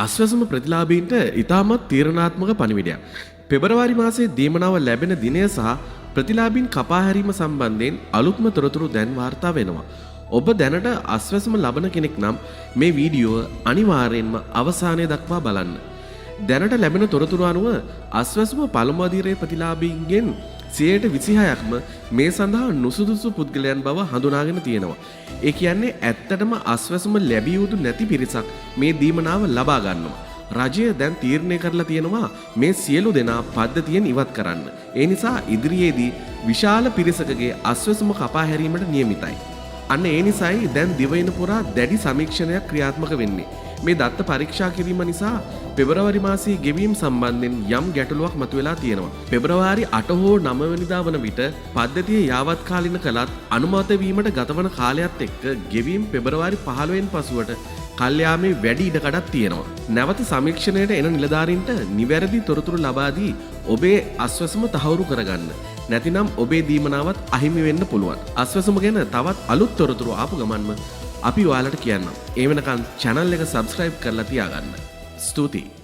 අස්වැසුම ප්‍රතිලාභීන්ට ඉතාමත් තීරණාත්මක පණිවිඩයක්. පෙබරවාරි මාසයේ දීමනාව ලැබෙන දිනය සහ ප්‍රතිලාභීන් කපා හැරීම සම්බන්ධයෙන් අලුත්ම තොරතුරු දැන් වාර්තා වෙනවා. ඔබ දැනට අස්වැසුම ලබන කෙනෙක් නම් මේ වීඩියෝව අනිවාර්යෙන්ම අවසානය දක්වා බලන්න. දැනට ලැබෙන තොරතුරු අනුව අස්වැසුම පළමු අදියරේ ප්‍රතිලාභීන්ගෙන් 26%ක්ම මේ සඳහා නුසුදුසු පුද්ගලයන් බව හඳුනාගෙන තියෙනවා. ඒ කියන්නේ ඇත්තටම අස්වැසුම ලැබිය යුතු නැති පිරිසක් මේ දීමනාව ලබා ගන්නවා. රජය දැන් තීරණය කරලා තියෙනවා මේ සියලු දෙනා පද්ධතියෙන් ඉවත් කරන්න. ඒ නිසා ඉදිරියේදී විශාල පිරිසකගේ අස්වැසුම කපා හැරීමට නියමිතයි. අන්න ඒ නිසායි දැන් දිවයින පුරා දැඩි සමීක්ෂණයක් ක්‍රියාත්මක වෙන්නේ. මේ දත්ත පරීක්ෂා කිරීම නිසා පෙබරවාරි මාසයේ ගෙවීම් සම්බන්ධයෙන් යම් ගැටලුවක් මතුවලා තියෙනවා. පෙබරවාරි 8 හෝ 9 වෙනිදා වන විට පද්ධතිය යාවත්කාලින කළත් අනුමත වීමට ගතවන කාලයත් එක්ක ගෙවීම් පෙබරවාරි 15 වෙනි පසුවට කල්යාමේ වැඩි ඉඩකඩක් තියෙනවා. නැවත සමීක්ෂණයට එන නිලධාරීන්ට නිවැරදි තොරතුරු ලබා දී ඔබේ අස්වැසුම තහවුරු කරගන්න. නැතිනම් ඔබේ දීමනාවත් අහිමි වෙන්න පුළුවන්. අස්වැසුම ගැන තවත් අලුත් තොරතුරු ආපු ගමන්ම අපි ඔයාලට කියන්නම්. ඒ වෙනකන් channel එක subscribe කරලා තියාගන්න. ස්තුතියි.